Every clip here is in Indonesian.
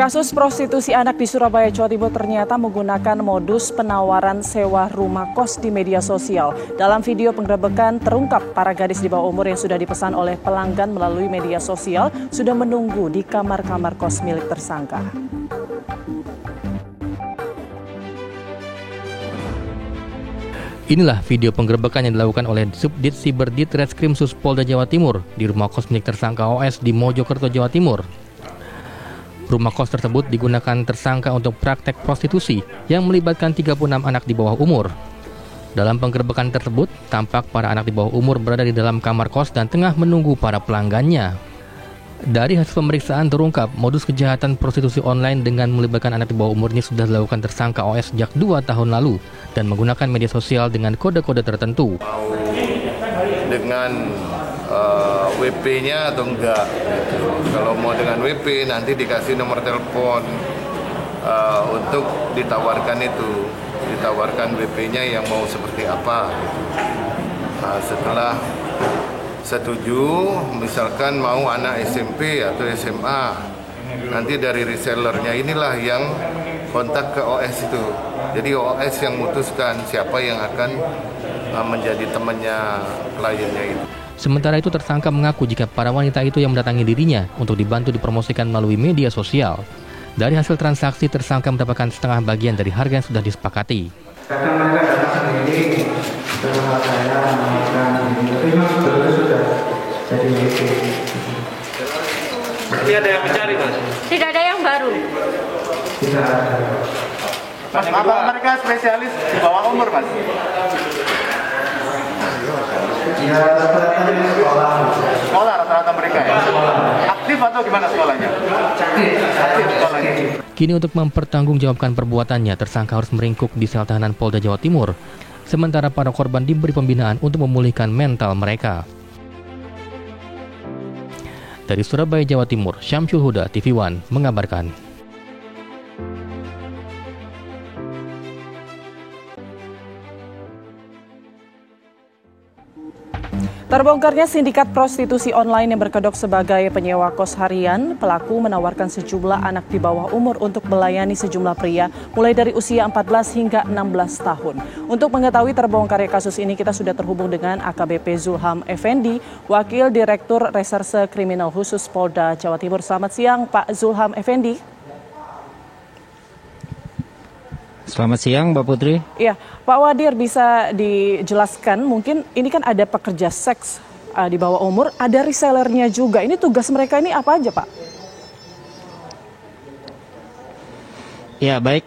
Kasus prostitusi anak di Surabaya, Jawa Timur ternyata menggunakan modus penawaran sewa rumah kos di media sosial. Dalam video penggerebekan terungkap para gadis di bawah umur yang sudah dipesan oleh pelanggan melalui media sosial sudah menunggu di kamar-kamar kos milik tersangka. Inilah video penggerebekan yang dilakukan oleh Subdit Siber Ditreskrim Polda Jawa Timur di rumah kos milik tersangka OS di Mojokerto, Jawa Timur. Rumah kos tersebut digunakan tersangka untuk praktek prostitusi yang melibatkan 36 anak di bawah umur. Dalam penggerebekan tersebut, tampak para anak di bawah umur berada di dalam kamar kos dan tengah menunggu para pelanggannya. Dari hasil pemeriksaan terungkap, modus kejahatan prostitusi online dengan melibatkan anak di bawah umur ini sudah dilakukan tersangka OS sejak 2 tahun lalu dan menggunakan media sosial dengan kode-kode tertentu. Dengan WP-nya atau enggak gitu. Kalau mau dengan WP nanti dikasih nomor telepon untuk ditawarkan WP-nya yang mau seperti apa gitu. Nah, setelah setuju, misalkan mau anak SMP atau SMA, nanti dari resellernya inilah yang kontak ke OS itu. Jadi OS yang memutuskan siapa yang akan menjadi temannya kliennya itu. Sementara itu tersangka mengaku jika para wanita itu yang mendatangi dirinya untuk dibantu dipromosikan melalui media sosial. Dari hasil transaksi tersangka mendapatkan setengah bagian dari harga yang sudah disepakati. Kadang mereka datang sendiri, setelah saya menawarkan ini, tapi memang betul sudah jadi WP. Berarti ada yang mencari, Mas? Tidak ada yang baru. Tidak ada. Mas, apa mereka spesialis di bawah umur, Mas? Ya, rata-rata sekolah. Sekolah rata-rata mereka ya? Aktif atau gimana sekolahnya? Aktif sekolahnya. Kini untuk mempertanggungjawabkan perbuatannya, tersangka harus meringkuk di sel tahanan Polda Jawa Timur. Sementara para korban diberi pembinaan untuk memulihkan mental mereka. Dari Surabaya, Jawa Timur, Syamsul Huda, TV One, mengabarkan. Terbongkarnya sindikat prostitusi online yang berkedok sebagai penyewa kos harian, pelaku menawarkan sejumlah anak di bawah umur untuk melayani sejumlah pria mulai dari usia 14 hingga 16 tahun. Untuk mengetahui terbongkarnya kasus ini, kita sudah terhubung dengan AKBP Zulham Effendi, Wakil Direktur Reserse Kriminal Khusus Polda Jawa Timur. Selamat siang, Pak Zulham Effendi. Selamat siang, Mbak Putri. Iya, Pak Wadir, bisa dijelaskan mungkin ini kan ada pekerja seks di bawah umur, ada resellernya juga. Ini tugas mereka ini apa aja, Pak? Ya, baik.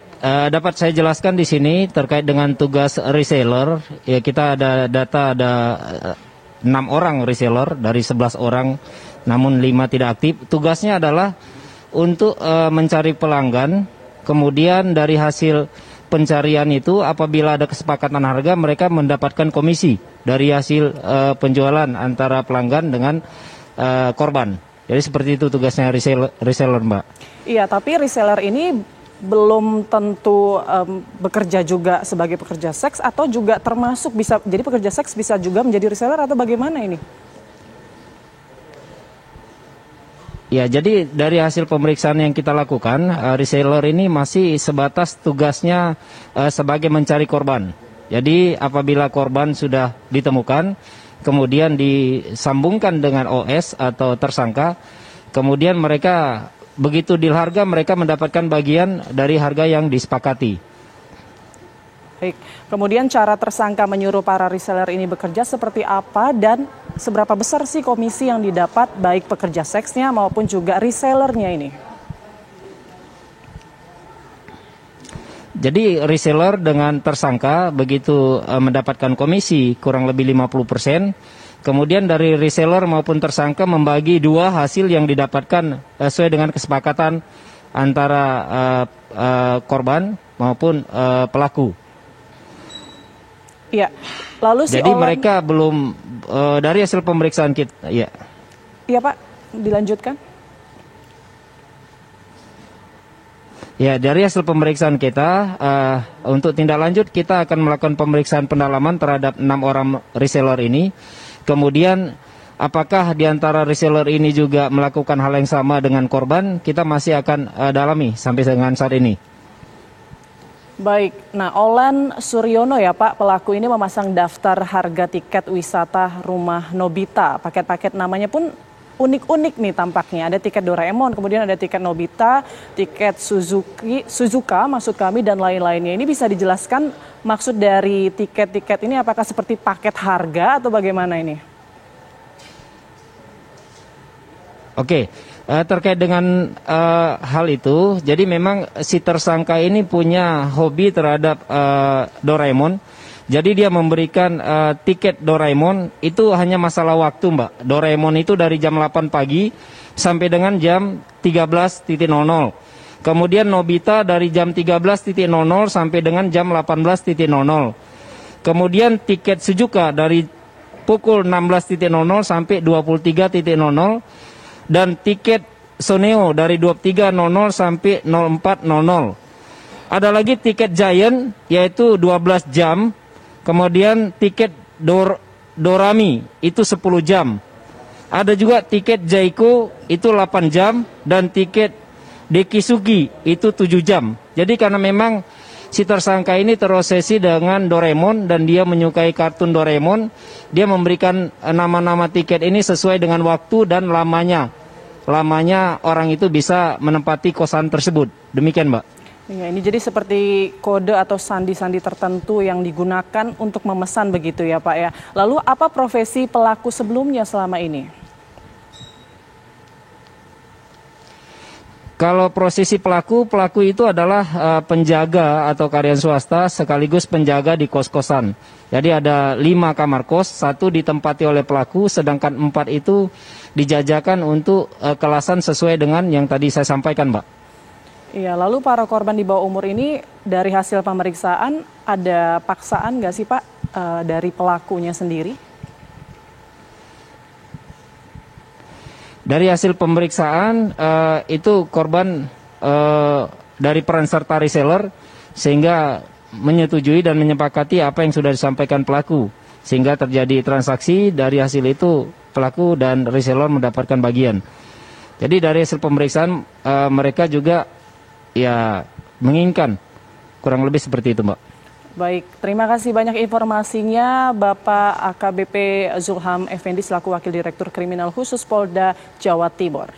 Dapat saya jelaskan di sini terkait dengan tugas reseller. Ya, kita ada data ada 6 orang reseller dari 11 orang, namun 5 tidak aktif. Tugasnya adalah untuk mencari pelanggan, kemudian dari hasil pencarian itu apabila ada kesepakatan harga mereka mendapatkan komisi dari hasil penjualan antara pelanggan dengan korban. Jadi seperti itu tugasnya reseller, Mbak. Iya, tapi reseller ini belum tentu bekerja juga sebagai pekerja seks atau juga termasuk bisa jadi pekerja seks bisa juga menjadi reseller atau bagaimana ini? Ya, jadi dari hasil pemeriksaan yang kita lakukan, reseller ini masih sebatas tugasnya sebagai mencari korban. Jadi apabila korban sudah ditemukan, kemudian disambungkan dengan OS atau tersangka, kemudian mereka begitu deal harga, mereka mendapatkan bagian dari harga yang disepakati. Baik, kemudian cara tersangka menyuruh para reseller ini bekerja seperti apa dan seberapa besar sih komisi yang didapat baik pekerja seksnya maupun juga resellernya ini? Jadi reseller dengan tersangka begitu mendapatkan komisi kurang lebih 50%, kemudian dari reseller maupun tersangka membagi dua hasil yang didapatkan sesuai dengan kesepakatan antara korban maupun pelaku. Iya, lalu jadi mereka belum dari hasil pemeriksaan kita, ya. Iya, Pak, dilanjutkan. Ya, dari hasil pemeriksaan kita untuk tindak lanjut kita akan melakukan pemeriksaan pendalaman terhadap 6 orang reseller ini. Kemudian Apakah di antara reseller ini juga melakukan hal yang sama dengan korban? Kita masih akan dalami sampai dengan saat ini. Baik, nah Olan Suryono ya Pak, pelaku ini memasang daftar harga tiket wisata Rumah Nobita. Paket-paket namanya pun unik-unik nih tampaknya. Ada tiket Doraemon, kemudian ada tiket Nobita, tiket Suzuka maksud kami dan lain-lainnya. Ini bisa dijelaskan maksud dari tiket-tiket ini apakah seperti paket harga atau bagaimana ini? Oke, terkait dengan hal itu, jadi memang si tersangka ini punya hobi terhadap Doraemon. Jadi dia memberikan tiket Doraemon itu hanya masalah waktu, Mbak. Doraemon itu dari jam 8 pagi sampai dengan jam 13.00. Kemudian Nobita dari jam 13.00 sampai dengan jam 18.00. Kemudian tiket Suzuka dari pukul 16.00 sampai 23.00. Dan tiket Soneo dari 23.00 sampai 04.00. Ada lagi tiket Giant yaitu 12 jam. Kemudian tiket Dorami itu 10 jam. Ada juga tiket Jaiko itu 8 jam dan tiket Dekisugi itu 7 jam. Jadi karena memang si tersangka ini terobsesi dengan Doraemon dan dia menyukai kartun Doraemon, dia memberikan nama-nama tiket ini sesuai dengan waktu dan lamanya orang itu bisa menempati kosan tersebut. Demikian, Mbak. Ya, ini jadi seperti kode atau sandi-sandi tertentu yang digunakan untuk memesan begitu ya Pak ya. Lalu apa profesi pelaku sebelumnya selama ini? Kalau prosesi pelaku itu adalah penjaga atau karyawan swasta sekaligus penjaga di kos-kosan. Jadi ada 5 kamar kos, 1 ditempati oleh pelaku, sedangkan 4 itu dijajakan untuk kelasan sesuai dengan yang tadi saya sampaikan, Mbak. Iya, lalu para korban di bawah umur ini dari hasil pemeriksaan ada paksaan nggak sih Pak dari pelakunya sendiri? Dari hasil pemeriksaan itu korban dari peran serta reseller sehingga menyetujui dan menyepakati apa yang sudah disampaikan pelaku sehingga terjadi transaksi. Dari hasil itu pelaku dan reseller mendapatkan bagian. Jadi dari hasil pemeriksaan mereka juga ya menginginkan kurang lebih seperti itu, Mbak. Baik, terima kasih banyak informasinya Bapak AKBP Zulham Effendi selaku Wakil Direktur Kriminal Khusus Polda Jawa Timur.